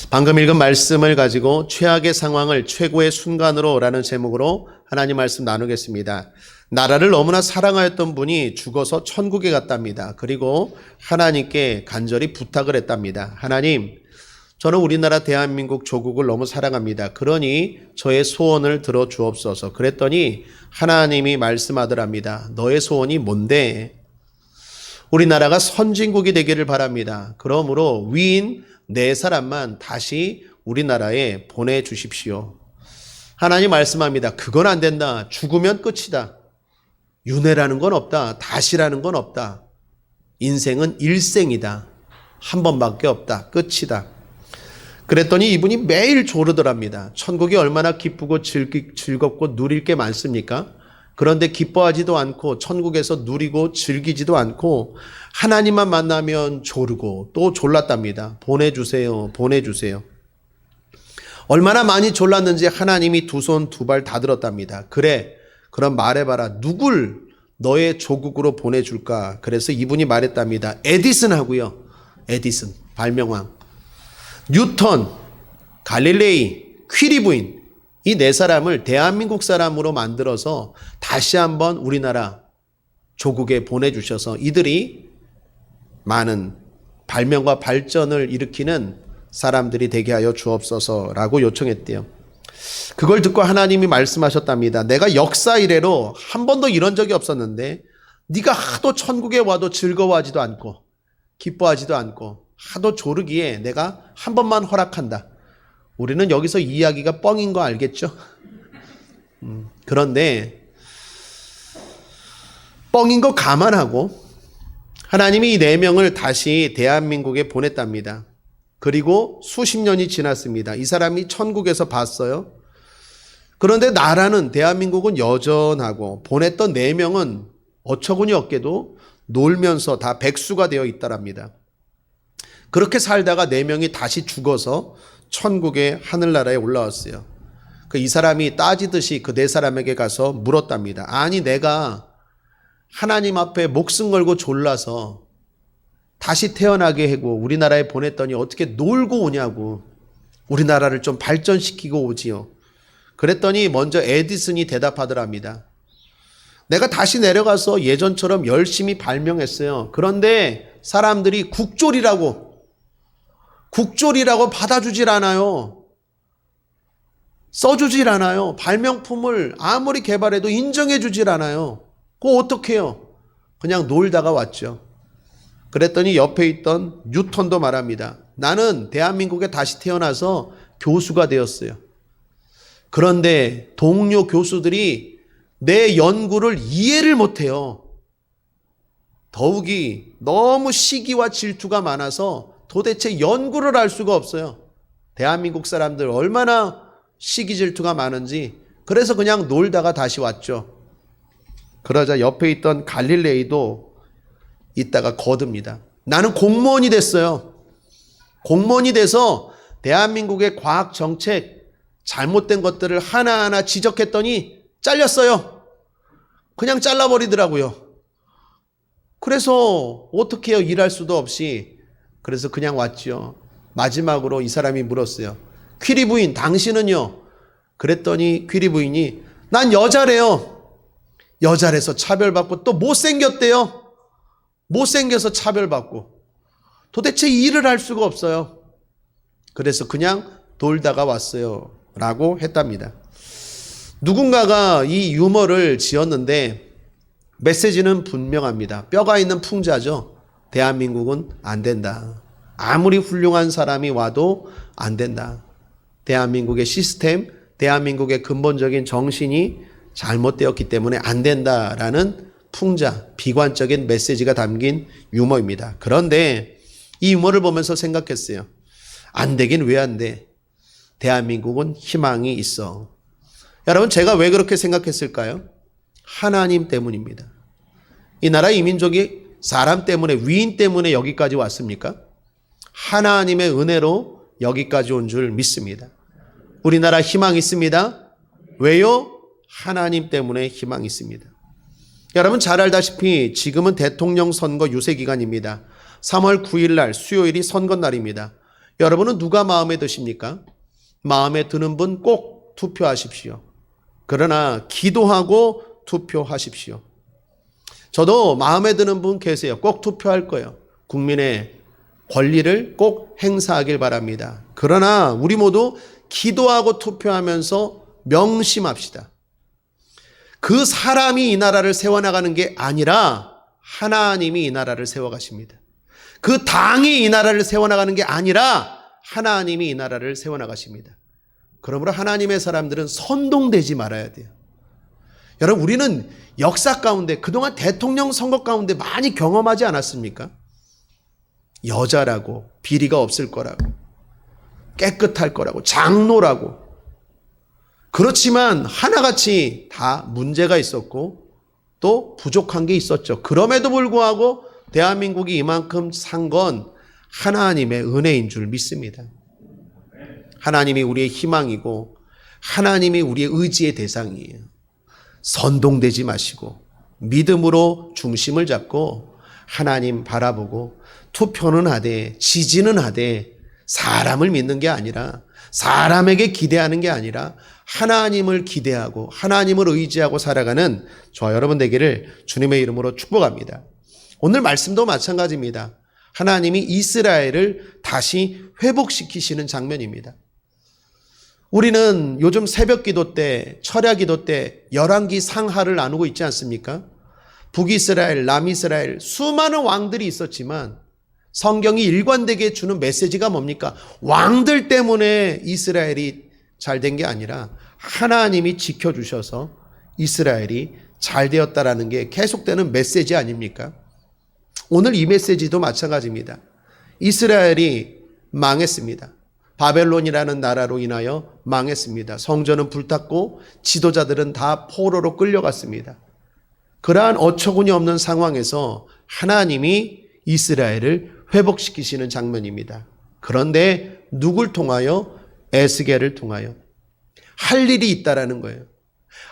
방금 읽은 말씀을 가지고 최악의 상황을 최고의 순간으로 라는 제목으로 하나님 말씀 나누겠습니다. 나라를 너무나 사랑하였던 분이 죽어서 천국에 갔답니다. 그리고 하나님께 간절히 부탁을 했답니다. 하나님, 저는 우리나라 대한민국 조국을 너무 사랑합니다. 그러니 저의 소원을 들어주옵소서. 그랬더니 하나님이 말씀하더랍니다. 너의 소원이 뭔데? 우리나라가 선진국이 되기를 바랍니다. 그러므로 위인 4사람만 다시 우리나라에 보내주십시오. 하나님 말씀합니다. 그건 안 된다. 죽으면 끝이다. 윤회라는 건 없다. 다시라는 건 없다. 인생은 일생이다. 한 번밖에 없다. 끝이다. 그랬더니 이분이 매일 조르더랍니다. 천국이 얼마나 기쁘고 즐겁고 누릴 게 많습니까? 그런데 기뻐하지도 않고 천국에서 누리고 즐기지도 않고 하나님만 만나면 조르고 또 졸랐답니다. 보내주세요. 보내주세요. 얼마나 많이 졸랐는지 하나님이 2손 2발 다 들었답니다. 그래, 그럼 말해봐라. 누굴 너의 조국으로 보내줄까? 그래서 이분이 말했답니다. 에디슨 하고요. 에디슨, 발명왕. 뉴턴, 갈릴레이, 퀴리 부인, 이 4사람을 대한민국 사람으로 만들어서 다시 한번 우리나라 조국에 보내주셔서 이들이 많은 발명과 발전을 일으키는 사람들이 되게 하여 주옵소서라고 요청했대요. 그걸 듣고 하나님이 말씀하셨답니다. 내가 역사 이래로 한 번도 이런 적이 없었는데 네가 하도 천국에 와도 즐거워하지도 않고 기뻐하지도 않고 하도 조르기에 내가 한 번만 허락한다. 우리는 여기서 이야기가 뻥인 거 알겠죠? 그런데 뻥인 거 감안하고 하나님이 이 4명을 다시 대한민국에 보냈답니다. 그리고 수십 년이 지났습니다. 이 사람이 천국에서 봤어요. 그런데 나라는 대한민국은 여전하고 보냈던 4명은 어처구니 없게도 놀면서 다 백수가 되어 있더랍니다. 그렇게 살다가 4명이 다시 죽어서 천국의 하늘나라에 올라왔어요. 이 사람이 따지듯이 그 4사람에게 가서 물었답니다. 아니, 내가 하나님 앞에 목숨 걸고 졸라서 다시 태어나게 하고 우리나라에 보냈더니 어떻게 놀고 오냐고. 우리나라를 좀 발전시키고 오지요. 그랬더니 먼저 에디슨이 대답하더랍니다. 내가 다시 내려가서 예전처럼 열심히 발명했어요. 그런데 사람들이 국졸이라고 받아주질 않아요. 써주질 않아요. 발명품을 아무리 개발해도 인정해주질 않아요. 그거 어떡해요? 그냥 놀다가 왔죠. 그랬더니 옆에 있던 뉴턴도 말합니다. 나는 대한민국에 다시 태어나서 교수가 되었어요. 그런데 동료 교수들이 내 연구를 이해를 못해요. 더욱이 너무 시기와 질투가 많아서 도대체 연구를 할 수가 없어요. 대한민국 사람들 얼마나 시기 질투가 많은지. 그래서 그냥 놀다가 다시 왔죠. 그러자 옆에 있던 갈릴레이도 이따가 거듭니다. 나는 공무원이 됐어요. 공무원이 돼서 대한민국의 과학 정책 잘못된 것들을 하나하나 지적했더니 잘렸어요. 그냥 잘라버리더라고요. 그래서 어떻게 해요? 일할 수도 없이. 그래서 그냥 왔죠. 마지막으로 이 사람이 물었어요. 퀴리 부인, 당신은요? 그랬더니 퀴리 부인이 난 여자래요. 여자라서 차별받고 또 못생겼대요. 못생겨서 차별받고 도대체 일을 할 수가 없어요. 그래서 그냥 돌다가 왔어요 라고 했답니다. 누군가가 이 유머를 지었는데 메시지는 분명합니다. 뼈가 있는 풍자죠. 대한민국은 안 된다. 아무리 훌륭한 사람이 와도 안 된다. 대한민국의 시스템, 대한민국의 근본적인 정신이 잘못되었기 때문에 안 된다라는 풍자, 비관적인 메시지가 담긴 유머입니다. 그런데 이 유머를 보면서 생각했어요. 안 되긴 왜 안 돼? 대한민국은 희망이 있어. 여러분, 제가 왜 그렇게 생각했을까요? 하나님 때문입니다. 이 나라 이민족이 사람 때문에, 위인 때문에 여기까지 왔습니까? 하나님의 은혜로 여기까지 온 줄 믿습니다. 우리나라 희망 있습니다. 왜요? 하나님 때문에 희망이 있습니다. 여러분 잘 알다시피 지금은 대통령 선거 유세 기간입니다. 3월 9일 날 수요일이 선거 날입니다. 여러분은 누가 마음에 드십니까? 마음에 드는 분 꼭 투표하십시오. 그러나 기도하고 투표하십시오. 저도 마음에 드는 분 계세요. 꼭 투표할 거예요. 국민의 권리를 꼭 행사하길 바랍니다. 그러나 우리 모두 기도하고 투표하면서 명심합시다. 그 사람이 이 나라를 세워나가는 게 아니라 하나님이 이 나라를 세워가십니다. 그 당이 이 나라를 세워나가는 게 아니라 하나님이 이 나라를 세워나가십니다. 그러므로 하나님의 사람들은 선동되지 말아야 돼요. 여러분, 우리는 역사 가운데 그동안 대통령 선거 가운데 많이 경험하지 않았습니까? 여자라고, 비리가 없을 거라고, 깨끗할 거라고, 장로라고. 그렇지만 하나같이 다 문제가 있었고 또 부족한 게 있었죠. 그럼에도 불구하고 대한민국이 이만큼 산 건 하나님의 은혜인 줄 믿습니다. 하나님이 우리의 희망이고 하나님이 우리의 의지의 대상이에요. 선동되지 마시고 믿음으로 중심을 잡고 하나님 바라보고 투표는 하되 지지는 하되 사람을 믿는 게 아니라 사람에게 기대하는 게 아니라 하나님을 기대하고 하나님을 의지하고 살아가는 저와 여러분 되기를 주님의 이름으로 축복합니다. 오늘 말씀도 마찬가지입니다. 하나님이 이스라엘을 다시 회복시키시는 장면입니다. 우리는 요즘 새벽 기도 때, 철야 기도 때 열왕기 상하를 나누고 있지 않습니까? 북이스라엘, 남이스라엘 수많은 왕들이 있었지만 성경이 일관되게 주는 메시지가 뭡니까? 왕들 때문에 이스라엘이 잘 된 게 아니라 하나님이 지켜주셔서 이스라엘이 잘 되었다라는 게 계속되는 메시지 아닙니까? 오늘 이 메시지도 마찬가지입니다. 이스라엘이 망했습니다. 바벨론이라는 나라로 인하여 망했습니다. 성전은 불탔고 지도자들은 다 포로로 끌려갔습니다. 그러한 어처구니 없는 상황에서 하나님이 이스라엘을 회복시키시는 장면입니다. 그런데 누굴 통하여? 에스겔을 통하여. 할 일이 있다라는 거예요.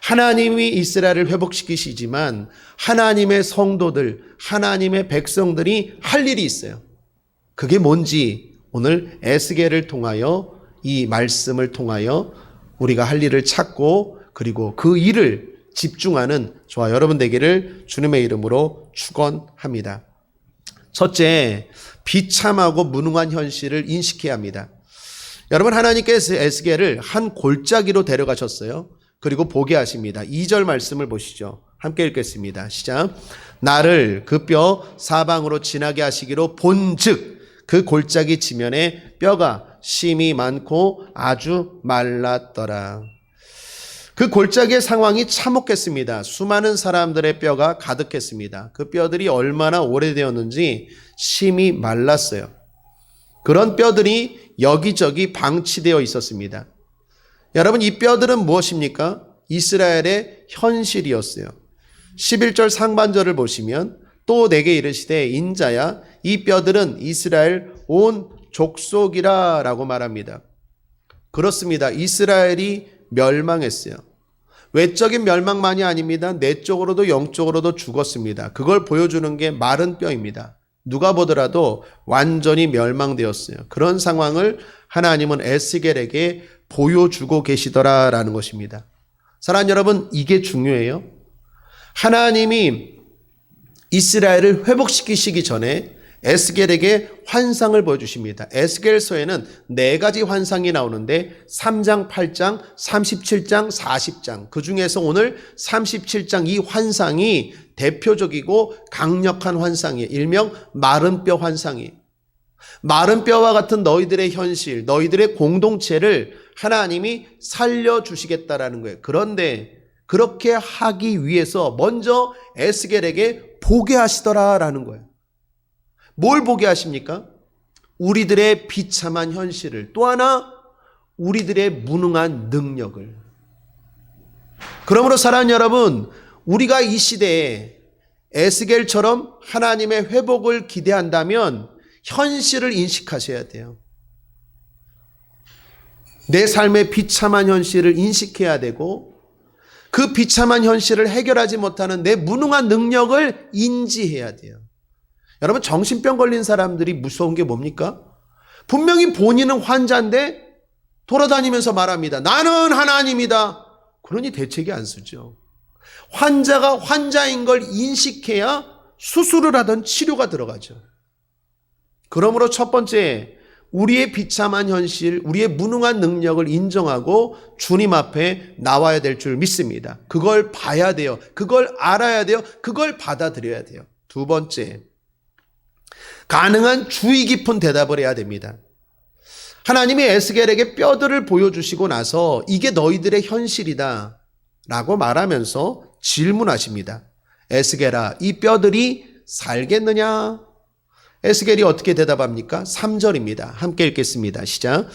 하나님이 이스라엘을 회복시키시지만 하나님의 성도들, 하나님의 백성들이 할 일이 있어요. 그게 뭔지 오늘 에스겔을 통하여, 이 말씀을 통하여 우리가 할 일을 찾고 그리고 그 일을 집중하는 저와 여러분 되기를 주님의 이름으로 축원합니다. 첫째, 비참하고 무능한 현실을 인식해야 합니다. 여러분, 하나님께서 에스겔을 한 골짜기로 데려가셨어요. 그리고 보게 하십니다. 2절 말씀을 보시죠. 함께 읽겠습니다. 시작. 나를 그 뼈 사방으로 지나게 하시기로 본즉 그 골짜기 지면에 뼈가 심이 많고 아주 말랐더라. 그 골짜기의 상황이 참혹했습니다. 수많은 사람들의 뼈가 가득했습니다. 그 뼈들이 얼마나 오래되었는지 심이 말랐어요. 그런 뼈들이 여기저기 방치되어 있었습니다. 여러분, 이 뼈들은 무엇입니까? 이스라엘의 현실이었어요. 11절 상반절을 보시면 또 내게 이르시되 인자야 이 뼈들은 이스라엘 온 족속이라 라고 말합니다. 그렇습니다. 이스라엘이 멸망했어요. 외적인 멸망만이 아닙니다. 내적으로도 영적으로도 죽었습니다. 그걸 보여주는 게 마른 뼈입니다. 누가 보더라도 완전히 멸망되었어요. 그런 상황을 하나님은 에스겔에게 보여주고 계시더라라는 것입니다. 사랑하는 여러분, 이게 중요해요. 하나님이 이스라엘을 회복시키시기 전에 에스겔에게 환상을 보여주십니다. 에스겔서에는 4가지 환상이 나오는데 3장, 8장, 37장, 40장. 그 중에서 오늘 37장 이 환상이 대표적이고 강력한 환상이에요. 일명 마른 뼈 환상이에요. 마른 뼈와 같은 너희들의 현실, 너희들의 공동체를 하나님이 살려주시겠다라는 거예요. 그런데 그렇게 하기 위해서 먼저 에스겔에게 보게 하시더라라는 거예요. 뭘 보게 하십니까? 우리들의 비참한 현실을, 또 하나 우리들의 무능한 능력을. 그러므로 사랑하는 여러분, 우리가 이 시대에 에스겔처럼 하나님의 회복을 기대한다면 현실을 인식하셔야 돼요. 내 삶의 비참한 현실을 인식해야 되고 그 비참한 현실을 해결하지 못하는 내 무능한 능력을 인지해야 돼요. 여러분, 정신병 걸린 사람들이 무서운 게 뭡니까? 분명히 본인은 환자인데 돌아다니면서 말합니다. 나는 하나님이다. 그러니 대책이 안 쓰죠. 환자가 환자인 걸 인식해야 수술을 하든 치료가 들어가죠. 그러므로 첫 번째, 우리의 비참한 현실, 우리의 무능한 능력을 인정하고 주님 앞에 나와야 될 줄 믿습니다. 그걸 봐야 돼요. 그걸 알아야 돼요. 그걸 받아들여야 돼요. 두 번째, 가능한 주의 깊은 대답을 해야 됩니다. 하나님이 에스겔에게 뼈들을 보여주시고 나서 이게 너희들의 현실이다 라고 말하면서 질문하십니다. 에스겔아, 이 뼈들이 살겠느냐? 에스겔이 어떻게 대답합니까? 3절입니다. 함께 읽겠습니다. 시작.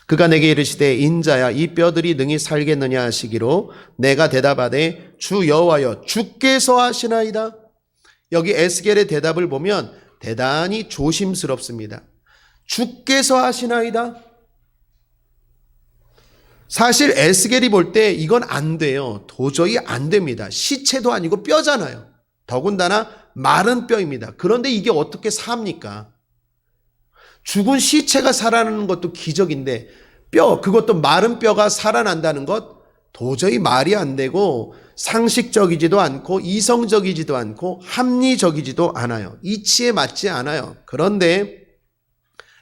그가 내게 이르시되 인자야 이 뼈들이 능히 살겠느냐 하시기로 내가 대답하되 주 여호와여 주께서 하시나이다. 여기 에스겔의 대답을 보면 대단히 조심스럽습니다. 주께서 하시나이다. 사실 에스겔이 볼 때 이건 안 돼요. 도저히 안 됩니다. 시체도 아니고 뼈잖아요. 더군다나 마른 뼈입니다. 그런데 이게 어떻게 삽니까? 죽은 시체가 살아나는 것도 기적인데 그것도 마른 뼈가 살아난다는 것 도저히 말이 안 되고 상식적이지도 않고 이성적이지도 않고 합리적이지도 않아요. 이치에 맞지 않아요. 그런데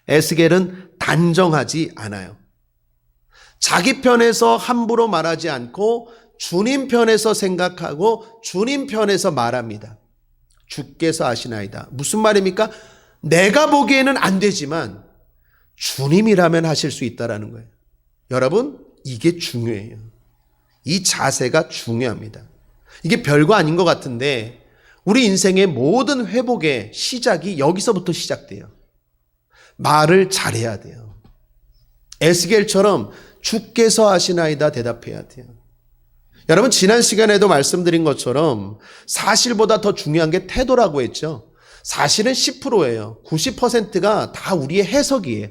에스겔은 단정하지 않아요. 자기 편에서 함부로 말하지 않고 주님 편에서 생각하고 주님 편에서 말합니다. 주께서 아시나이다. 무슨 말입니까? 내가 보기에는 안 되지만 주님이라면 하실 수 있다라는 거예요. 여러분, 이게 중요해요. 이 자세가 중요합니다. 이게 별거 아닌 것 같은데 우리 인생의 모든 회복의 시작이 여기서부터 시작돼요. 말을 잘해야 돼요. 에스겔처럼 주께서 하시나이다 대답해야 돼요. 여러분, 지난 시간에도 말씀드린 것처럼 사실보다 더 중요한 게 태도라고 했죠. 사실은 10%예요. 90%가 다 우리의 해석이에요.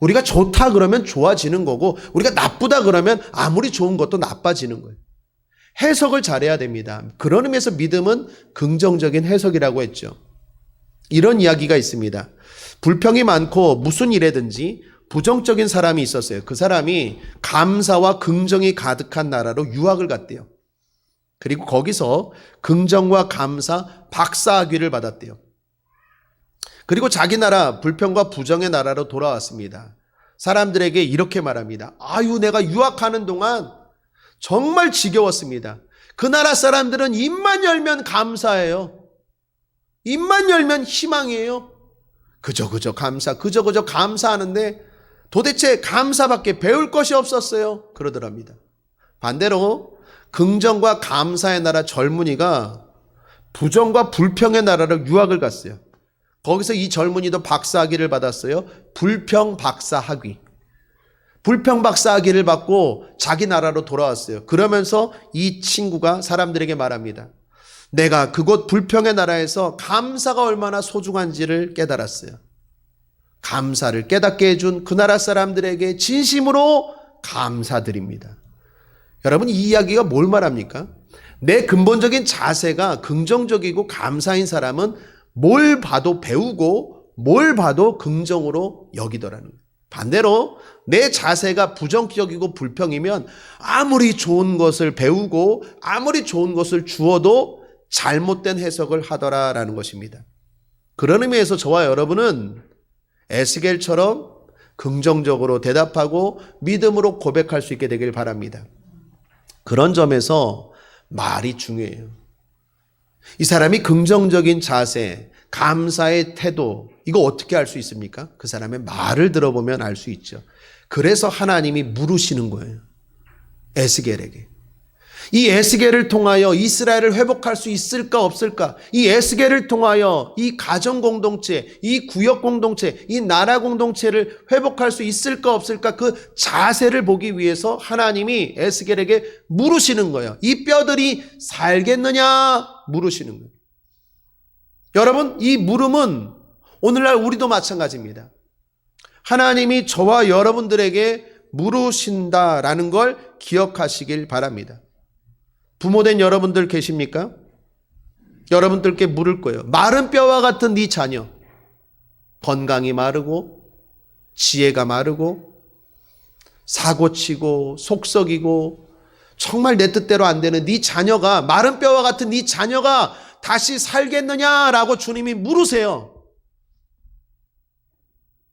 우리가 좋다 그러면 좋아지는 거고 우리가 나쁘다 그러면 아무리 좋은 것도 나빠지는 거예요. 해석을 잘해야 됩니다. 그런 의미에서 믿음은 긍정적인 해석이라고 했죠. 이런 이야기가 있습니다. 불평이 많고 무슨 일에든지 부정적인 사람이 있었어요. 그 사람이 감사와 긍정이 가득한 나라로 유학을 갔대요. 그리고 거기서 긍정과 감사, 박사학위를 받았대요. 그리고 자기 나라 불평과 부정의 나라로 돌아왔습니다. 사람들에게 이렇게 말합니다. 아유, 내가 유학하는 동안 정말 지겨웠습니다. 그 나라 사람들은 입만 열면 감사해요. 입만 열면 희망이에요. 그저 감사하는데 도대체 감사밖에 배울 것이 없었어요. 그러더랍니다. 반대로 긍정과 감사의 나라 젊은이가 부정과 불평의 나라로 유학을 갔어요. 거기서 이 젊은이도 박사학위를 받았어요. 불평 박사학위. 불평 박사학위를 받고 자기 나라로 돌아왔어요. 그러면서 이 친구가 사람들에게 말합니다. 내가 그곳 불평의 나라에서 감사가 얼마나 소중한지를 깨달았어요. 감사를 깨닫게 해준 그 나라 사람들에게 진심으로 감사드립니다. 여러분, 이 이야기가 뭘 말합니까? 내 근본적인 자세가 긍정적이고 감사인 사람은 뭘 봐도 배우고 뭘 봐도 긍정으로 여기더라는 거예요. 반대로 내 자세가 부정적이고 불평이면 아무리 좋은 것을 배우고 아무리 좋은 것을 주어도 잘못된 해석을 하더라라는 것입니다. 그런 의미에서 저와 여러분은 에스겔처럼 긍정적으로 대답하고 믿음으로 고백할 수 있게 되길 바랍니다. 그런 점에서 말이 중요해요. 이 사람이 긍정적인 자세, 감사의 태도, 이거 어떻게 알 수 있습니까? 그 사람의 말을 들어보면 알 수 있죠. 그래서 하나님이 물으시는 거예요. 에스겔에게. 이 에스겔을 통하여 이스라엘을 회복할 수 있을까 없을까? 이 에스겔을 통하여 이 가정 공동체, 이 구역 공동체, 이 나라 공동체를 회복할 수 있을까 없을까? 그 자세를 보기 위해서 하나님이 에스겔에게 물으시는 거예요. 이 뼈들이 살겠느냐? 물으시는 거예요. 여러분, 이 물음은 오늘날 우리도 마찬가지입니다. 하나님이 저와 여러분들에게 물으신다라는 걸 기억하시길 바랍니다. 부모된 여러분들 계십니까? 여러분들께 물을 거예요. 마른 뼈와 같은 네 자녀, 건강이 마르고 지혜가 마르고 사고치고 속썩이고 정말 내 뜻대로 안 되는 네 자녀가, 마른 뼈와 같은 네 자녀가 다시 살겠느냐라고 주님이 물으세요.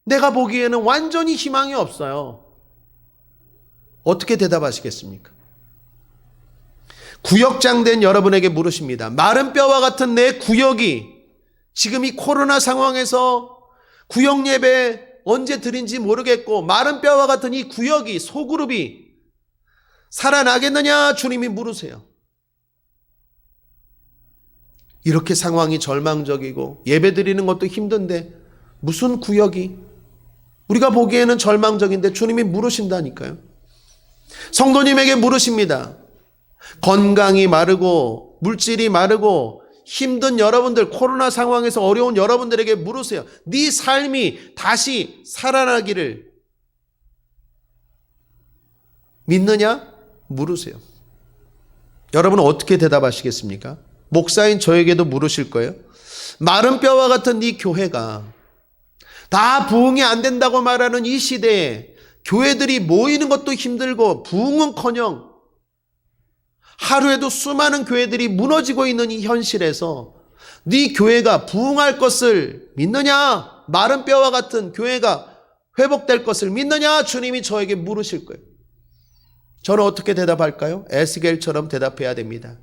내가 보기에는 완전히 희망이 없어요. 어떻게 대답하시겠습니까? 구역장 된 여러분에게 물으십니다. 마른 뼈와 같은 내 구역이 지금 이 코로나 상황에서 구역 예배 언제 드린지 모르겠고 마른 뼈와 같은 이 구역이, 소그룹이 살아나겠느냐 주님이 물으세요. 이렇게 상황이 절망적이고 예배 드리는 것도 힘든데 무슨 구역이, 우리가 보기에는 절망적인데 주님이 물으신다니까요. 성도님에게 물으십니다. 건강이 마르고 물질이 마르고 힘든 여러분들, 코로나 상황에서 어려운 여러분들에게 물으세요. 네 삶이 다시 살아나기를 믿느냐? 물으세요. 여러분은 어떻게 대답하시겠습니까? 목사인 저에게도 물으실 거예요. 마른 뼈와 같은 네 교회가 다 부흥이 안 된다고 말하는 이 시대에 교회들이 모이는 것도 힘들고 부흥은커녕 하루에도 수많은 교회들이 무너지고 있는 이 현실에서 네 교회가 부흥할 것을 믿느냐? 마른 뼈와 같은 교회가 회복될 것을 믿느냐? 주님이 저에게 물으실 거예요. 저는 어떻게 대답할까요? 에스겔처럼 대답해야 됩니다.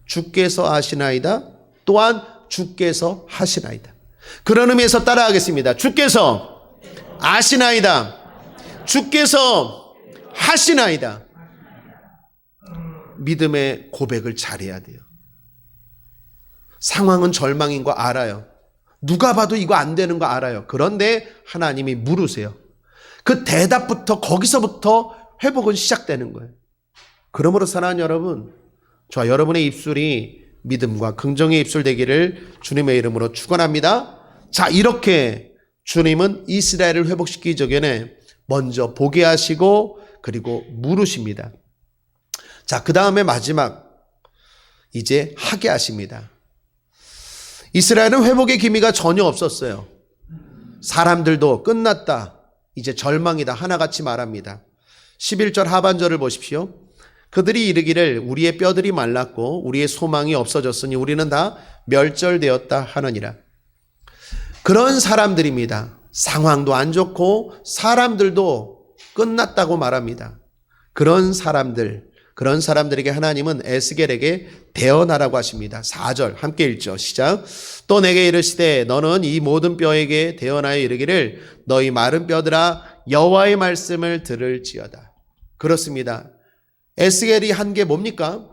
주께서 아시나이다. 또한 주께서 하시나이다. 그런 의미에서 따라하겠습니다. 주께서 아시나이다. 주께서 하시나이다. 믿음의 고백을 잘해야 돼요. 상황은 절망인 거 알아요. 누가 봐도 이거 안 되는 거 알아요. 그런데 하나님이 물으세요. 그 대답부터, 거기서부터 회복은 시작되는 거예요. 그러므로 사랑하는 여러분, 저와 여러분의 입술이 믿음과 긍정의 입술 되기를 주님의 이름으로 축원합니다. 자, 이렇게 주님은 이스라엘을 회복시키기 전에 먼저 보게 하시고 그리고 물으십니다. 자, 그 다음에 마지막 이제 하게 하십니다. 이스라엘은 회복의 기미가 전혀 없었어요. 사람들도 끝났다, 이제 절망이다 하나같이 말합니다. 11절 하반절을 보십시오. 그들이 이르기를 우리의 뼈들이 말랐고 우리의 소망이 없어졌으니 우리는 다 멸절되었다 하느니라. 그런 사람들입니다. 상황도 안 좋고 사람들도 끝났다고 말합니다. 그런 사람들에게 하나님은 에스겔에게 대언하라고 하십니다. 4절 함께 읽죠. 시작. 또 내게 이르시되 너는 이 모든 뼈에게 대언하여 이르기를 너희 마른 뼈들아 여호와의 말씀을 들을지어다. 그렇습니다. 에스겔이 한 게 뭡니까?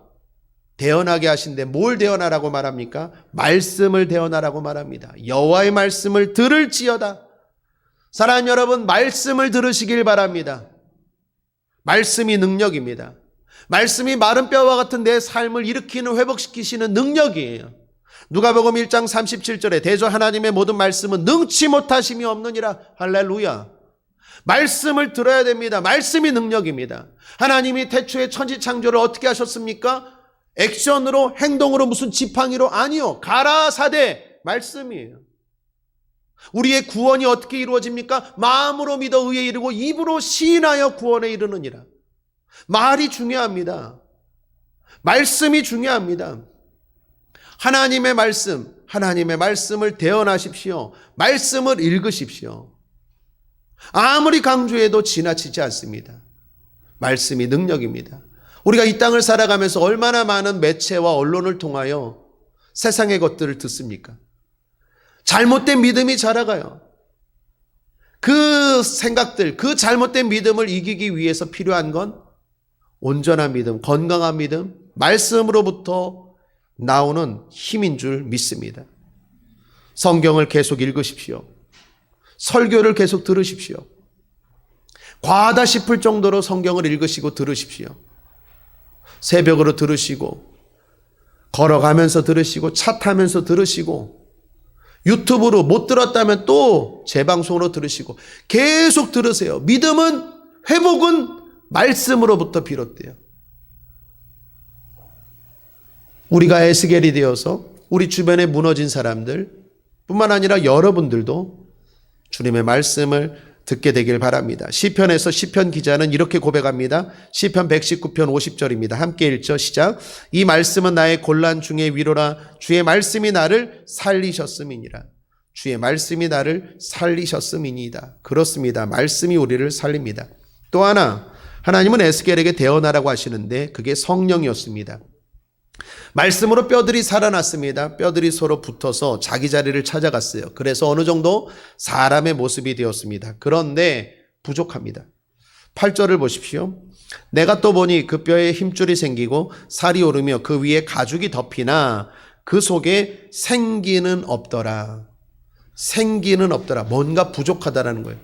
대언하게 하신데 뭘 대언하라고 말합니까? 말씀을 대언하라고 말합니다. 여호와의 말씀을 들을지어다. 사랑하는 여러분, 말씀을 들으시길 바랍니다. 말씀이 능력입니다. 말씀이 마른 뼈와 같은 내 삶을 일으키는, 회복시키시는 능력이에요. 누가복음 1장 37절에 대저 하나님의 모든 말씀은 능치 못하심이 없느니라. 할렐루야. 말씀을 들어야 됩니다. 말씀이 능력입니다. 하나님이 태초에 천지창조를 어떻게 하셨습니까? 액션으로, 행동으로, 무슨 지팡이로? 아니요. 가라사대 말씀이에요. 우리의 구원이 어떻게 이루어집니까? 마음으로 믿어 의에 이르고 입으로 시인하여 구원에 이르느니라. 말이 중요합니다. 말씀이 중요합니다. 하나님의 말씀을 대언하십시오. 말씀을 읽으십시오. 아무리 강조해도 지나치지 않습니다. 말씀이 능력입니다. 우리가 이 땅을 살아가면서 얼마나 많은 매체와 언론을 통하여 세상의 것들을 듣습니까? 잘못된 믿음이 자라가요. 그 생각들, 그 잘못된 믿음을 이기기 위해서 필요한 건 온전한 믿음, 건강한 믿음, 말씀으로부터 나오는 힘인 줄 믿습니다. 성경을 계속 읽으십시오. 설교를 계속 들으십시오. 과하다 싶을 정도로 성경을 읽으시고 들으십시오. 새벽으로 들으시고, 걸어가면서 들으시고, 차 타면서 들으시고, 유튜브로 못 들었다면 또 재방송으로 들으시고 계속 들으세요. 믿음은, 회복은 말씀으로부터 비롯돼요. 우리가 에스겔이 되어서 우리 주변에 무너진 사람들 뿐만 아니라 여러분들도 주님의 말씀을 듣게 되길 바랍니다. 시편에서 시편 기자는 이렇게 고백합니다. 시편 119편 50절입니다. 함께 읽죠. 시작. 이 말씀은 나의 곤란 중에 위로라. 주의 말씀이 나를 살리셨음이니라. 주의 말씀이 나를 살리셨음이니이다. 그렇습니다. 말씀이 우리를 살립니다. 또 하나, 하나님은 에스겔에게 대언하라고 하시는데 그게 성령이었습니다. 말씀으로 뼈들이 살아났습니다. 뼈들이 서로 붙어서 자기 자리를 찾아갔어요. 그래서 어느 정도 사람의 모습이 되었습니다. 그런데 부족합니다. 8절을 보십시오. 내가 또 보니 그 뼈에 힘줄이 생기고 살이 오르며 그 위에 가죽이 덮이나 그 속에 생기는 없더라. 생기는 없더라. 뭔가 부족하다라는 거예요.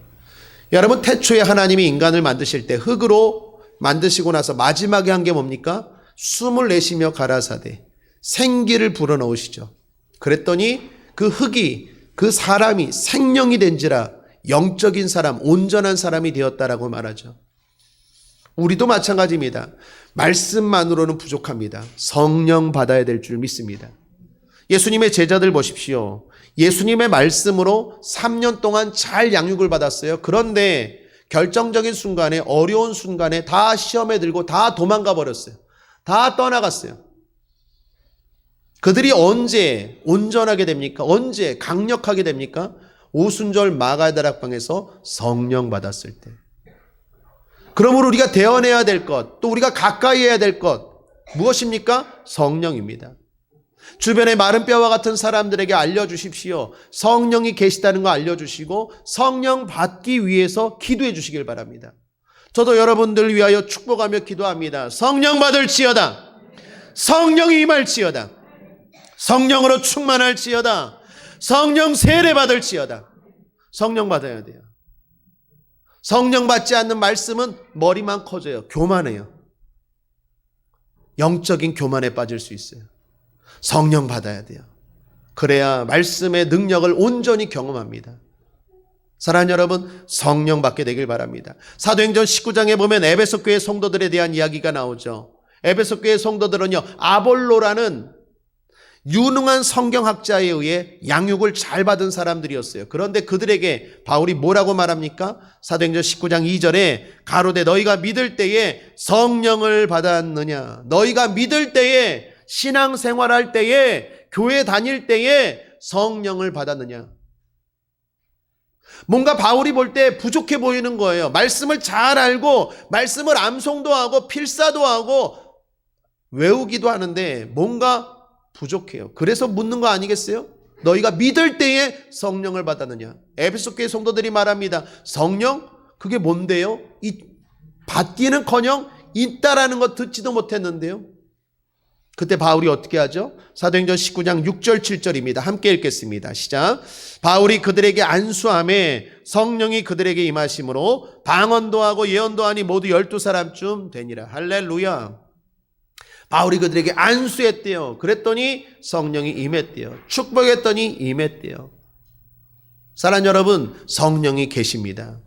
여러분, 태초에 하나님이 인간을 만드실 때 흙으로 만드시고 나서 마지막에 한 게 뭡니까? 숨을 내쉬며 가라사대 생기를 불어넣으시죠. 그랬더니 그 흙이 그 사람이 생명이 된지라 영적인 사람, 온전한 사람이 되었다라고 말하죠. 우리도 마찬가지입니다. 말씀만으로는 부족합니다. 성령 받아야 될 줄 믿습니다. 예수님의 제자들 보십시오. 예수님의 말씀으로 3년 동안 잘 양육을 받았어요. 그런데 결정적인 순간에, 어려운 순간에 다 시험에 들고 다 도망가 버렸어요. 다 떠나갔어요. 그들이 언제 온전하게 됩니까? 언제 강력하게 됩니까? 오순절 마가다락방에서 성령 받았을 때. 그러므로 우리가 대언해야 될 것, 또 우리가 가까이 해야 될 것 무엇입니까? 성령입니다. 주변의 마른 뼈와 같은 사람들에게 알려주십시오. 성령이 계시다는 거 알려주시고 성령 받기 위해서 기도해 주시길 바랍니다. 저도 여러분들 위하여 축복하며 기도합니다. 성령 받을지어다. 성령이 임할지어다. 성령으로 충만할지어다. 성령 세례 받을지어다. 성령 받아야 돼요. 성령 받지 않는 말씀은 머리만 커져요. 교만해요. 영적인 교만에 빠질 수 있어요. 성령 받아야 돼요. 그래야 말씀의 능력을 온전히 경험합니다. 사랑하는 여러분, 성령 받게 되길 바랍니다. 사도행전 19장에 보면 에베소 교회 성도들에 대한 이야기가 나오죠. 에베소 교회 성도들은요, 아볼로라는 유능한 성경학자에 의해 양육을 잘 받은 사람들이었어요. 그런데 그들에게 바울이 뭐라고 말합니까? 사도행전 19장 2절에 가로되 너희가 믿을 때에 성령을 받았느냐? 너희가 믿을 때에, 신앙생활할 때에, 교회 다닐 때에 성령을 받았느냐? 뭔가 바울이 볼 때 부족해 보이는 거예요. 말씀을 잘 알고 말씀을 암송도 하고 필사도 하고 외우기도 하는데 뭔가 부족해요. 그래서 묻는 거 아니겠어요? 너희가 믿을 때에 성령을 받았느냐? 에베소 교회 성도들이 말합니다. 성령? 그게 뭔데요? 받기는커녕 있다라는 거 듣지도 못했는데요. 그때 바울이 어떻게 하죠? 사도행전 19장 6절 7절입니다. 함께 읽겠습니다. 시작. 바울이 그들에게 안수함에 성령이 그들에게 임하심으로 방언도 하고 예언도 하니 모두 12사람쯤 되니라. 할렐루야. 바울이 그들에게 안수했대요. 그랬더니 성령이 임했대요. 축복했더니 임했대요. 사랑하는 여러분, 성령이 계십니다.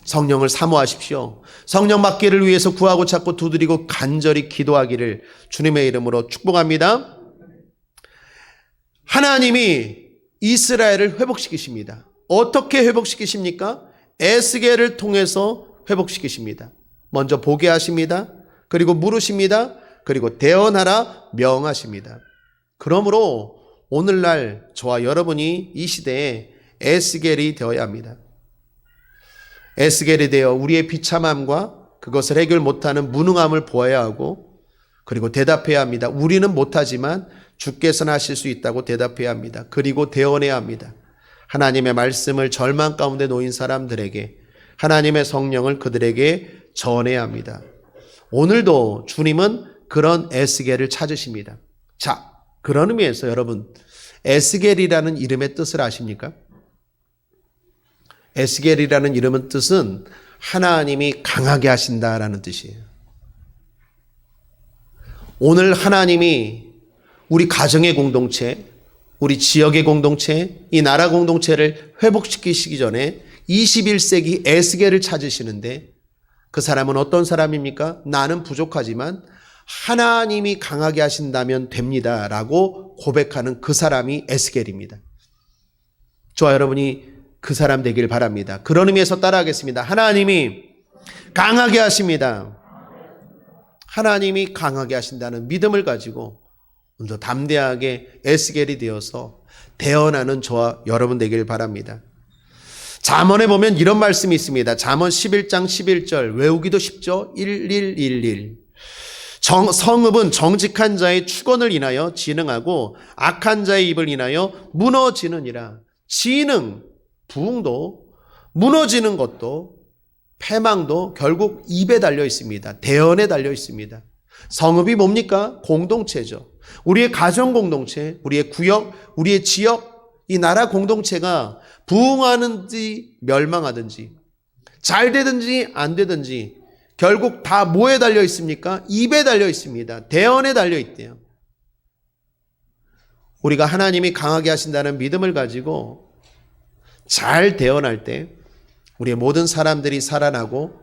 성령을 사모하십시오. 성령 받기를 위해서 구하고 찾고 두드리고 간절히 기도하기를 주님의 이름으로 축복합니다. 하나님이 이스라엘을 회복시키십니다. 어떻게 회복시키십니까? 에스겔을 통해서 회복시키십니다. 먼저 보게 하십니다. 그리고 물으십니다. 그리고 대언하라 명하십니다. 그러므로 오늘날 저와 여러분이 이 시대에 에스겔이 되어야 합니다. 에스겔이 되어 우리의 비참함과 그것을 해결 못하는 무능함을 보아야 하고, 그리고 대답해야 합니다. 우리는 못하지만 주께서는 하실 수 있다고 대답해야 합니다. 그리고 대언해야 합니다. 하나님의 말씀을 절망 가운데 놓인 사람들에게 하나님의 성령을 그들에게 전해야 합니다. 오늘도 주님은 그런 에스겔을 찾으십니다. 자, 그런 의미에서 여러분, 에스겔이라는 이름의 뜻을 아십니까? 에스겔이라는 이름의 뜻은 하나님이 강하게 하신다라는 뜻이에요. 오늘 하나님이 우리 가정의 공동체, 우리 지역의 공동체, 이 나라 공동체를 회복시키시기 전에 21세기 에스겔을 찾으시는데, 그 사람은 어떤 사람입니까? 나는 부족하지만 하나님이 강하게 하신다면 됩니다 라고 고백하는 그 사람이 에스겔입니다. 저와 여러분이 그 사람 되길 바랍니다. 그런 의미에서 따라하겠습니다. 하나님이 강하게 하십니다. 하나님이 강하게 하신다는 믿음을 가지고 오늘도 담대하게 에스겔이 되어서 대언하는 저와 여러분 되길 바랍니다. 잠언에 보면 이런 말씀이 있습니다. 잠언 11장 11절 외우기도 쉽죠? 1111. 성읍은 정직한 자의 축원을 인하여 진흥하고 악한 자의 입을 인하여 무너지느니라. 진흥, 부흥도 무너지는 것도 패망도 결국 입에 달려 있습니다. 대언에 달려 있습니다. 성읍이 뭡니까? 공동체죠. 우리의 가정 공동체, 우리의 구역, 우리의 지역, 이 나라 공동체가 부흥하는지 멸망하든지 잘 되든지 안 되든지 결국 다 뭐에 달려 있습니까? 입에 달려 있습니다. 대언에 달려 있대요. 우리가 하나님이 강하게 하신다는 믿음을 가지고 잘 대언할 때 우리의 모든 사람들이 살아나고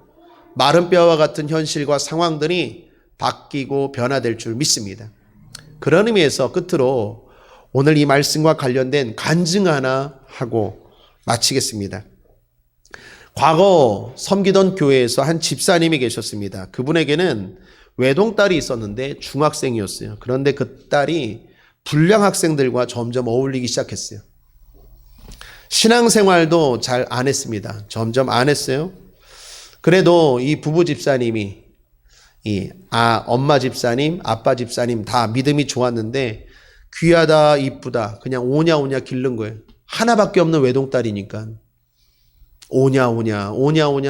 마른 뼈와 같은 현실과 상황들이 바뀌고 변화될 줄 믿습니다. 그런 의미에서 끝으로 오늘 이 말씀과 관련된 간증 하나 하고 마치겠습니다. 과거 섬기던 교회에서 한 집사님이 계셨습니다. 그분에게는 외동딸이 있었는데 중학생이었어요. 그런데 그 딸이 불량 학생들과 점점 어울리기 시작했어요. 신앙생활도 잘 안 했습니다. 점점 안 했어요. 그래도 이 부부 집사님이 엄마 집사님, 아빠 집사님 다 믿음이 좋았는데 귀하다, 이쁘다 그냥 오냐오냐 기른 거예요. 하나밖에 없는 외동딸이니까 오냐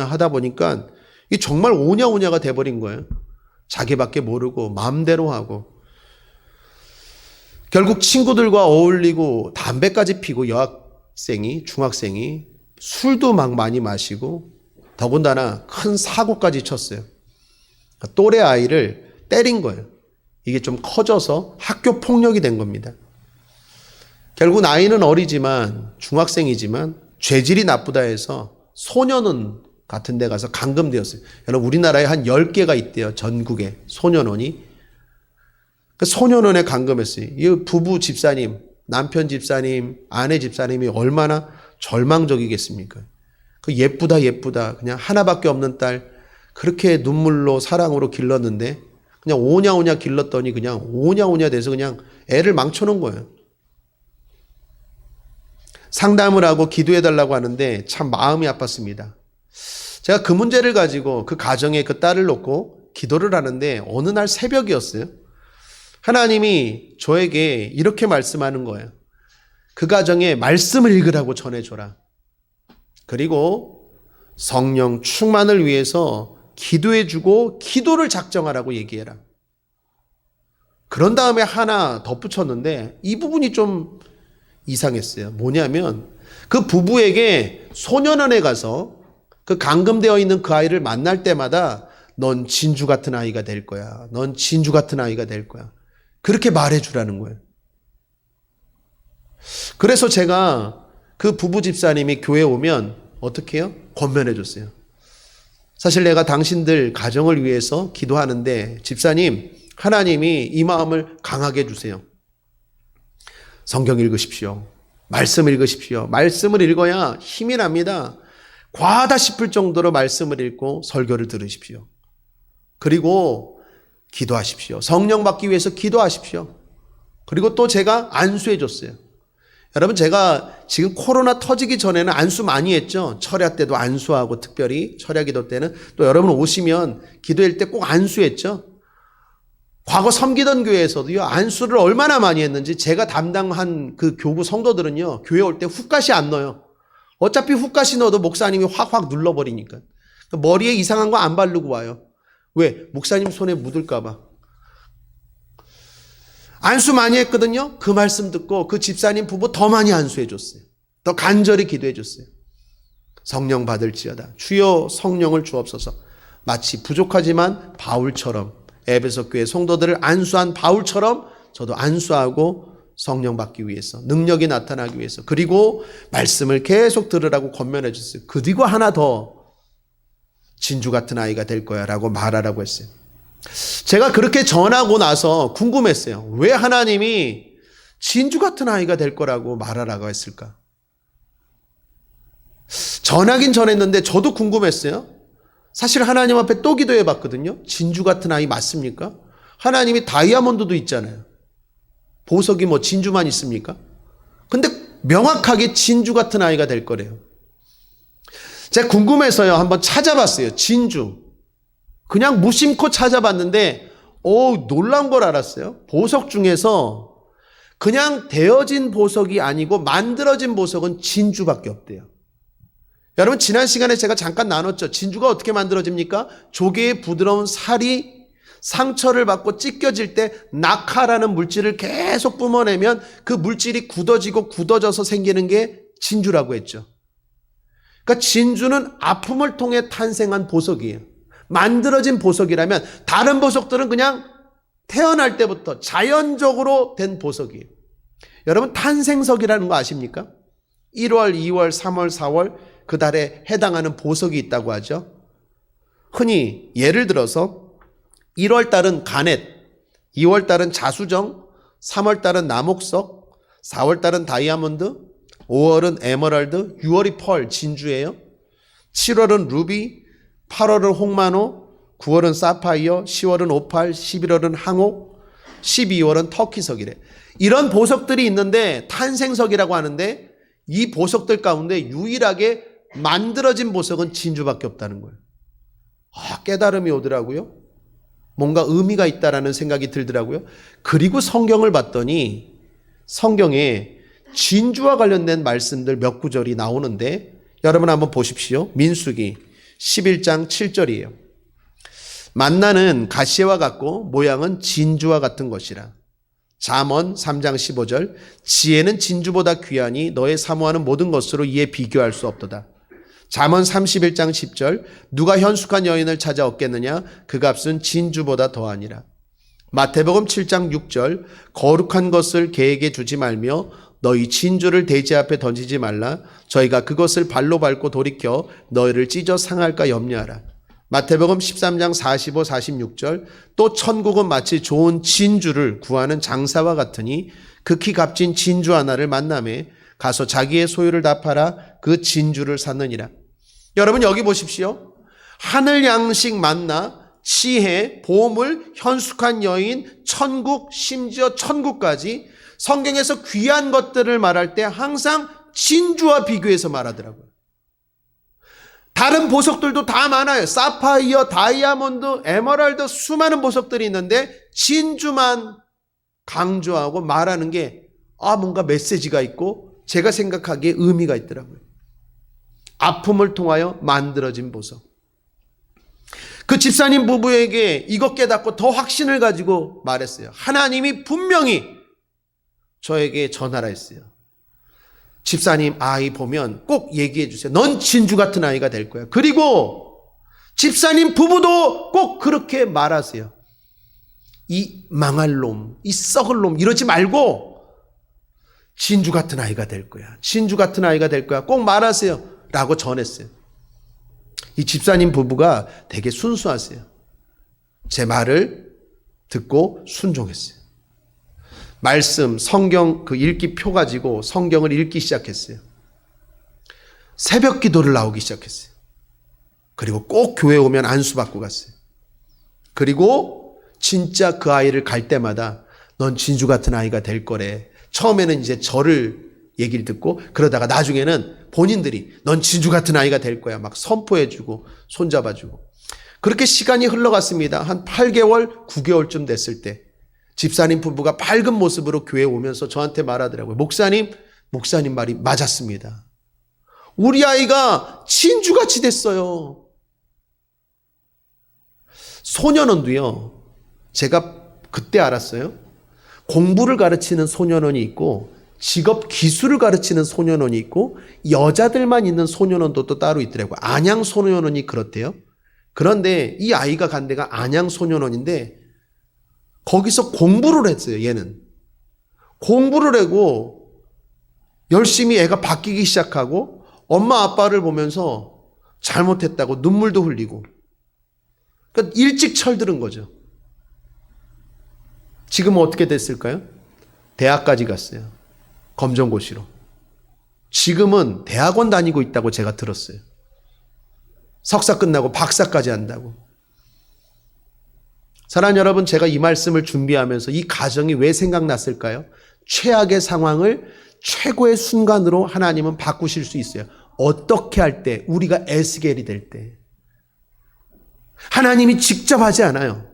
하다 보니까 이 정말 오냐오냐가 돼버린 거예요. 자기밖에 모르고 마음대로 하고 결국 친구들과 어울리고 담배까지 피고 여학생이 중학생이 술도 막 많이 마시고 더군다나 큰 사고까지 쳤어요. 또래 아이를 때린 거예요. 이게 좀 커져서 학교 폭력이 된 겁니다. 결국 나이는 어리지만 중학생이지만 죄질이 나쁘다 해서 소년원 같은 데 가서 감금되었어요. 여러분 우리나라에 한 10개가 있대요. 전국에 소년원이. 그 소년원에 감금했어요. 이 부부 집사님, 남편 집사님, 아내 집사님이 얼마나 절망적이겠습니까? 그 예쁘다 그냥 하나밖에 없는 딸 그렇게 눈물로 사랑으로 길렀는데 그냥 오냐오냐 길렀더니 그냥 오냐오냐 돼서 그냥 애를 망쳐놓은 거예요. 상담을 하고 기도해달라고 하는데 참 마음이 아팠습니다. 제가 그 문제를 가지고 그 가정에 그 딸을 놓고 기도를 하는데 어느 날 새벽이었어요. 하나님이 저에게 이렇게 말씀하는 거예요. 그 가정에 말씀을 읽으라고 전해줘라. 그리고 성령 충만을 위해서 기도해주고 기도를 작정하라고 얘기해라. 그런 다음에 하나 덧붙였는데 이 부분이 좀 이상했어요. 뭐냐면 그 부부에게 소년원에 가서 그 감금되어 있는 그 아이를 만날 때마다 넌 진주 같은 아이가 될 거야. 넌 진주 같은 아이가 될 거야. 그렇게 말해주라는 거예요. 그래서 제가 그 부부 집사님이 교회에 오면 어떻게 해요? 권면해 줬어요. 사실 내가 당신들 가정을 위해서 기도하는데 집사님 하나님이 이 마음을 강하게 해주세요. 성경 읽으십시오. 말씀 읽으십시오. 말씀을 읽어야 힘이 납니다. 과하다 싶을 정도로 말씀을 읽고 설교를 들으십시오. 그리고 기도하십시오. 성령 받기 위해서 기도하십시오. 그리고 또 제가 안수해 줬어요. 여러분 제가 지금 코로나 터지기 전에는 안수 많이 했죠. 철야 때도 안수하고 특별히 철야 기도 때는 또 여러분 오시면 기도할 때 꼭 안수했죠. 과거 섬기던 교회에서도요 안수를 얼마나 많이 했는지 제가 담당한 그 교구 성도들은요 교회 올 때 훅갓이 안 넣어요. 어차피 훅갓이 넣어도 목사님이 확확 눌러버리니까 머리에 이상한 거 안 바르고 와요. 왜? 목사님 손에 묻을까 봐. 안수 많이 했거든요. 그 말씀 듣고 그 집사님 부부 더 많이 안수해 줬어요. 더 간절히 기도해 줬어요. 성령 받을지어다. 주여 성령을 주옵소서. 마치 부족하지만 바울처럼 에베소 교회 성도들을 안수한 바울처럼 저도 안수하고 성령 받기 위해서 능력이 나타나기 위해서 그리고 말씀을 계속 들으라고 권면해 줬어요. 그리고 하나 더 진주 같은 아이가 될 거야 라고 말하라고 했어요. 제가 그렇게 전하고 나서 궁금했어요. 왜 하나님이 진주 같은 아이가 될 거라고 말하라고 했을까? 전하긴 전했는데 저도 궁금했어요. 사실 하나님 앞에 또 기도해 봤거든요. 진주 같은 아이 맞습니까? 하나님이 다이아몬드도 있잖아요. 보석이 뭐 진주만 있습니까? 근데 명확하게 진주 같은 아이가 될 거래요. 제가 궁금해서요. 한번 찾아봤어요. 진주. 그냥 무심코 찾아봤는데 놀라운 걸 알았어요. 보석 중에서 그냥 되어진 보석이 아니고 만들어진 보석은 진주밖에 없대요. 여러분 지난 시간에 제가 잠깐 나눴죠. 진주가 어떻게 만들어집니까? 조개의 부드러운 살이 상처를 받고 찢겨질 때 낙하라는 물질을 계속 뿜어내면 그 물질이 굳어지고 굳어져서 생기는 게 진주라고 했죠. 그러니까 진주는 아픔을 통해 탄생한 보석이에요. 만들어진 보석이라면 다른 보석들은 그냥 태어날 때부터 자연적으로 된 보석이에요. 여러분 탄생석이라는 거 아십니까? 1월, 2월, 3월, 4월 그 달에 해당하는 보석이 있다고 하죠. 흔히 예를 들어서 1월 달은 가넷, 2월 달은 자수정, 3월 달은 남옥석, 4월 달은 다이아몬드, 5월은 에메랄드, 6월이 펄, 진주예요. 7월은 루비, 8월은 홍마노, 9월은 사파이어, 10월은 오팔, 11월은 항옥, 12월은 터키석이래. 이런 보석들이 있는데 탄생석이라고 하는데 이 보석들 가운데 유일하게 만들어진 보석은 진주밖에 없다는 거예요. 깨달음이 오더라고요. 뭔가 의미가 있다라는 생각이 들더라고요. 그리고 성경을 봤더니 성경에 진주와 관련된 말씀들 몇 구절이 나오는데 여러분 한번 보십시오. 민수기 11장 7절이에요. 만나는 가시와 같고 모양은 진주와 같은 것이라. 잠언 3장 15절 지혜는 진주보다 귀하니 너의 사모하는 모든 것으로 이에 비교할 수 없도다. 잠언 31장 10절 누가 현숙한 여인을 찾아 얻겠느냐 그 값은 진주보다 더하니라. 마태복음 7장 6절 거룩한 것을 개에게 주지 말며 너희 진주를 돼지 앞에 던지지 말라. 저희가 그것을 발로 밟고 돌이켜 너희를 찢어 상할까 염려하라. 마태복음 13장 45, 46절 또 천국은 마치 좋은 진주를 구하는 장사와 같으니 극히 값진 진주 하나를 만나매 가서 자기의 소유를 다 팔아 그 진주를 샀느니라. 여러분 여기 보십시오. 하늘 양식 만나, 지혜, 보물, 현숙한 여인, 천국, 심지어 천국까지 성경에서 귀한 것들을 말할 때 항상 진주와 비교해서 말하더라고요. 다른 보석들도 다 많아요. 사파이어, 다이아몬드, 에메랄드 수많은 보석들이 있는데 진주만 강조하고 말하는 게 뭔가 메시지가 있고 제가 생각하기에 의미가 있더라고요. 아픔을 통하여 만들어진 보석. 그 집사님 부부에게 이것 깨닫고 더 확신을 가지고 말했어요. 하나님이 분명히 저에게 전하라 했어요. 집사님 아이 보면 꼭 얘기해 주세요. 넌 진주 같은 아이가 될 거야. 그리고 집사님 부부도 꼭 그렇게 말하세요. 이 망할 놈, 이 썩을 놈 이러지 말고 진주 같은 아이가 될 거야. 진주 같은 아이가 될 거야. 꼭 말하세요. 라고 전했어요. 이 집사님 부부가 되게 순수하세요. 제 말을 듣고 순종했어요. 말씀, 성경 그 읽기 표 가지고 성경을 읽기 시작했어요. 새벽 기도를 나오기 시작했어요. 그리고 꼭 교회 오면 안수 받고 갔어요. 그리고 진짜 그 아이를 갈 때마다 넌 진주 같은 아이가 될 거래. 처음에는 이제 저를 얘기를 듣고 그러다가 나중에는 본인들이 넌 진주 같은 아이가 될 거야. 막 선포해주고 손잡아주고. 그렇게 시간이 흘러갔습니다. 한 8개월, 9개월쯤 됐을 때 집사님 부부가 밝은 모습으로 교회에 오면서 저한테 말하더라고요. 목사님 말이 맞았습니다. 우리 아이가 진주같이 됐어요. 소년원도요. 제가 그때 알았어요. 공부를 가르치는 소년원이 있고 직업 기술을 가르치는 소년원이 있고 여자들만 있는 소년원도 또 따로 있더라고요. 안양 소년원이 그렇대요. 그런데 이 아이가 간 데가 안양 소년원인데 거기서 공부를 했어요. 얘는 공부를 하고 열심히 애가 바뀌기 시작하고 엄마 아빠를 보면서 잘못했다고 눈물도 흘리고 그러니까 일찍 철들은 거죠. 지금은 어떻게 됐을까요? 대학까지 갔어요. 검정고시로. 지금은 대학원 다니고 있다고 제가 들었어요. 석사 끝나고 박사까지 한다고. 사랑하는 여러분, 제가 이 말씀을 준비하면서 이 가정이 왜 생각났을까요? 최악의 상황을 최고의 순간으로 하나님은 바꾸실 수 있어요. 어떻게 할 때? 우리가 에스겔이 될 때. 하나님이 직접 하지 않아요.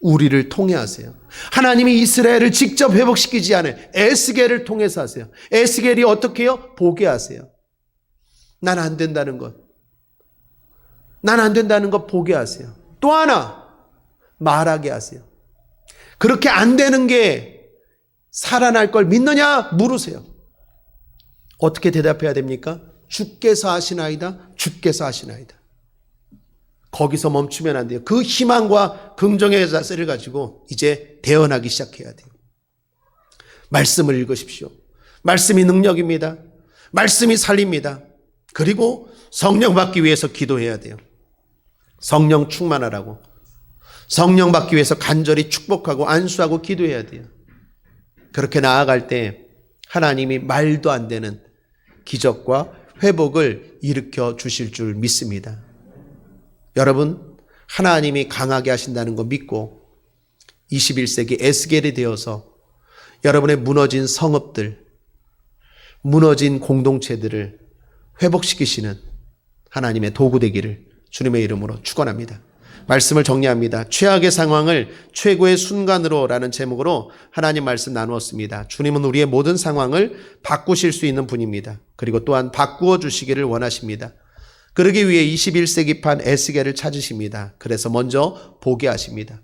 우리를 통해 하세요. 하나님이 이스라엘을 직접 회복시키지 않아요. 에스겔을 통해서 하세요. 에스겔이 어떻게 해요? 보게 하세요. 난 안 된다는 것. 난 안 된다는 것 보게 하세요. 또 하나, 말하게 하세요. 그렇게 안 되는 게 살아날 걸 믿느냐? 물으세요. 어떻게 대답해야 됩니까? 주께서 하시나이다. 주께서 하시나이다. 거기서 멈추면 안 돼요. 그 희망과 긍정의 자세를 가지고 이제 대언하기 시작해야 돼요. 말씀을 읽으십시오. 말씀이 능력입니다. 말씀이 살립니다. 그리고 성령 받기 위해서 기도해야 돼요. 성령 충만하라고. 성령 받기 위해서 간절히 축복하고 안수하고 기도해야 돼요. 그렇게 나아갈 때 하나님이 말도 안 되는 기적과 회복을 일으켜 주실 줄 믿습니다. 여러분, 하나님이 강하게 하신다는 거 믿고 21세기 에스겔이 되어서 여러분의 무너진 성읍들, 무너진 공동체들을 회복시키시는 하나님의 도구 되기를 주님의 이름으로 축원합니다. 말씀을 정리합니다. 최악의 상황을 최고의 순간으로 라는 제목으로 하나님 말씀 나누었습니다. 주님은 우리의 모든 상황을 바꾸실 수 있는 분입니다. 그리고 또한 바꾸어 주시기를 원하십니다. 그러기 위해 21세기판 에스겔을 찾으십니다. 그래서 먼저 보게 하십니다.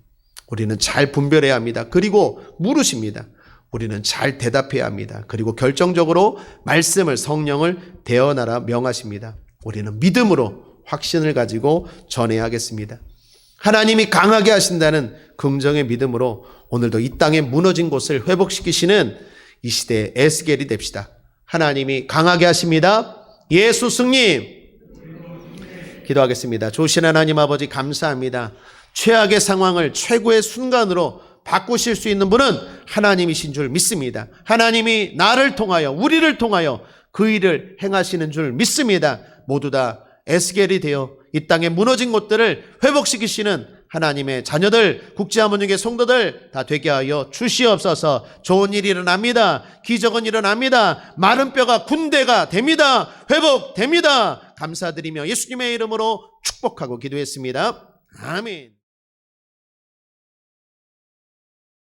우리는 잘 분별해야 합니다. 그리고 물으십니다. 우리는 잘 대답해야 합니다. 그리고 결정적으로 말씀을, 성령을 대언하라 명하십니다. 우리는 믿음으로 확신을 가지고 전해야 하겠습니다. 하나님이 강하게 하신다는 긍정의 믿음으로 오늘도 이 땅에 무너진 곳을 회복시키시는 이 시대의 에스겔이 됩시다. 하나님이 강하게 하십니다. 예수 승리! 기도하겠습니다. 좋으신 하나님 아버지 감사합니다. 최악의 상황을 최고의 순간으로 바꾸실 수 있는 분은 하나님이신 줄 믿습니다. 하나님이 나를 통하여, 우리를 통하여 그 일을 행하시는 줄 믿습니다. 모두 다 에스겔이 되어 이 땅에 무너진 곳들을 회복시키시는 하나님의 자녀들, 국제하모니계 성도들 다 되게 하여 주시옵소서. 좋은 일이 일어납니다. 기적은 일어납니다. 마른 뼈가 군대가 됩니다. 회복됩니다. 감사드리며 예수님의 이름으로 축복하고 기도했습니다. 아멘.